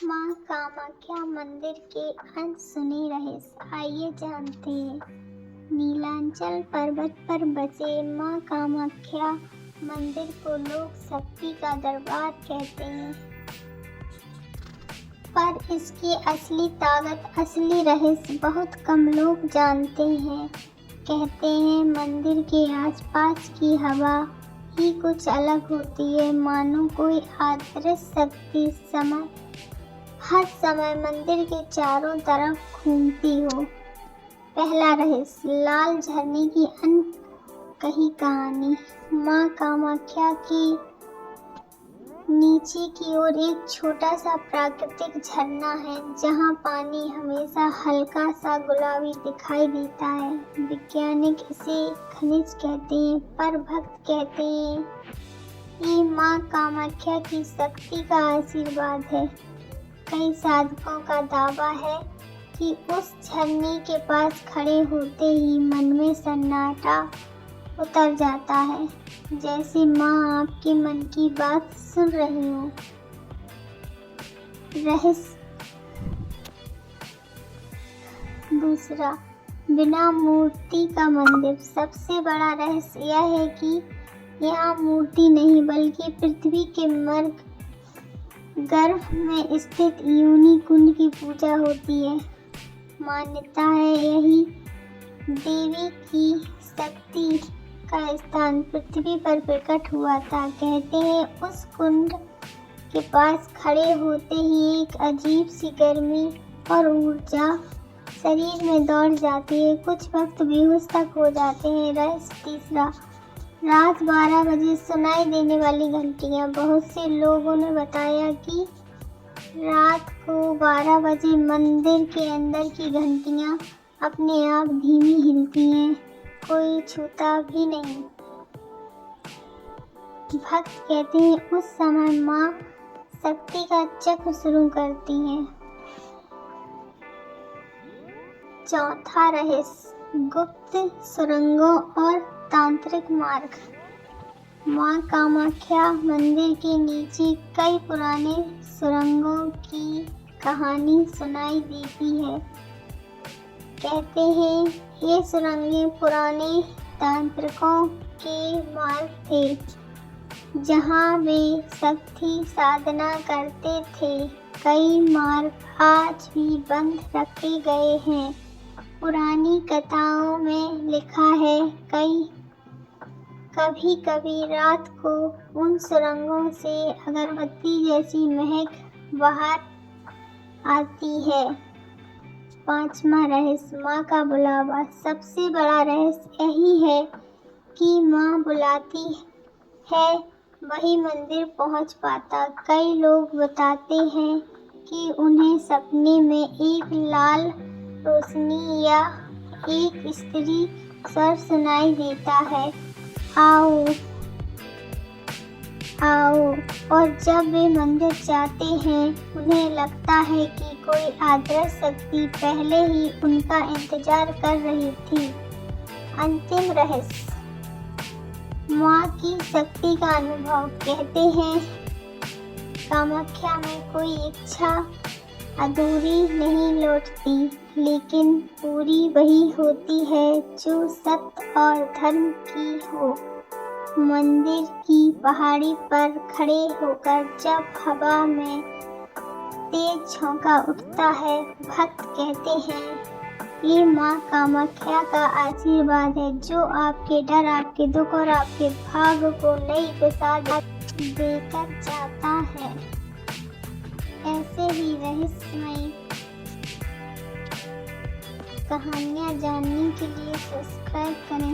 माँ कामाख्या मंदिर के अनसुने रहस्य आइए जानते हैं। नीलांचल पर्वत पर बसे माँ कामाख्या मंदिर को लोग शक्ति का दरबार कहते हैं, पर इसकी असली ताकत, असली रहस्य बहुत कम लोग जानते हैं। कहते हैं मंदिर के आसपास की हवा ही कुछ अलग होती है, मानो कोई अदृश्य शक्ति हर समय मंदिर के चारों तरफ घूमती हो। पहला रहस्य, लाल झरने की अनकही कहानी। माँ कामाख्या की नीचे की ओर एक छोटा सा प्राकृतिक झरना है, जहाँ पानी हमेशा हल्का सा गुलाबी दिखाई देता है। वैज्ञानिक इसे खनिज कहते हैं, पर भक्त कहते हैं ये माँ कामाख्या की शक्ति का आशीर्वाद है। कई साधकों का दावा है कि उस झरने के पास खड़े होते ही मन में सन्नाटा उतर जाता है, जैसे माँ आपके मन की बात सुन रही हो। रहस्य दूसरा, बिना मूर्ति का मंदिर। सबसे बड़ा रहस्य यह है कि यहाँ मूर्ति नहीं, बल्कि पृथ्वी के मर्ग गर्भ में स्थित योनि कुंड की पूजा होती है। मान्यता है यही देवी की शक्ति का स्थान पृथ्वी पर प्रकट हुआ था। कहते हैं उस कुंड के पास खड़े होते ही एक अजीब सी गर्मी और ऊर्जा शरीर में दौड़ जाती है, कुछ वक्त बेहोश तक हो जाते हैं। रहस्य तीसरा, रात 12 बजे सुनाई देने वाली घंटियाँ। बहुत से लोगों ने बताया कि रात को 12 बजे मंदिर के अंदर की घंटियाँ अपने आप धीमी हिलती हैं, कोई छूता भी नहीं। भक्त कहते हैं उस समय माँ शक्ति का चक्र शुरू करती हैं। चौथा रहस्य, गुप्त सुरंगों और तांत्रिक मार्ग। माँ कामाख्या मंदिर के नीचे कई पुराने सुरंगों की कहानी सुनाई देती है। कहते हैं ये सुरंगें पुराने तांत्रिकों के मार्ग थे, जहाँ वे शक्ति साधना करते थे। कई मार्ग आज भी बंद रखे गए हैं। पुरानी कथाओं में लिखा है कभी कभी रात को उन सुरंगों से अगरबत्ती जैसी महक बाहर आती है। पांचवा रहस्य, माँ का बुलावा। सबसे बड़ा रहस्य यही है कि माँ बुलाती है वही मंदिर पहुँच पाता। कई लोग बताते हैं कि उन्हें सपने में एक लाल रोशनी या एक स्त्री स्वर सुनाई देता है, आओ आओ। और जब वे मंदिर जाते हैं उन्हें लगता है कि कोई अदृश्य शक्ति पहले ही उनका इंतजार कर रही थी। अंतिम रहस्य, माँ की शक्ति का अनुभव। कहते हैं कामाख्या में कोई इच्छा अधूरी नहीं लौटती, लेकिन पूरी वही होती है जो सत्य और धर्म की हो। मंदिर की पहाड़ी पर खड़े होकर जब हवा में तेज झोंका उठता है, भक्त कहते हैं ये माँ कामाख्या का आशीर्वाद है, जो आपके डर, आपके दुख और आपके भाग्य को नई दिशा देकर जाता है। ऐसे ही रहस्यमयी कहानियाँ जानने के लिए सब्सक्राइब करें।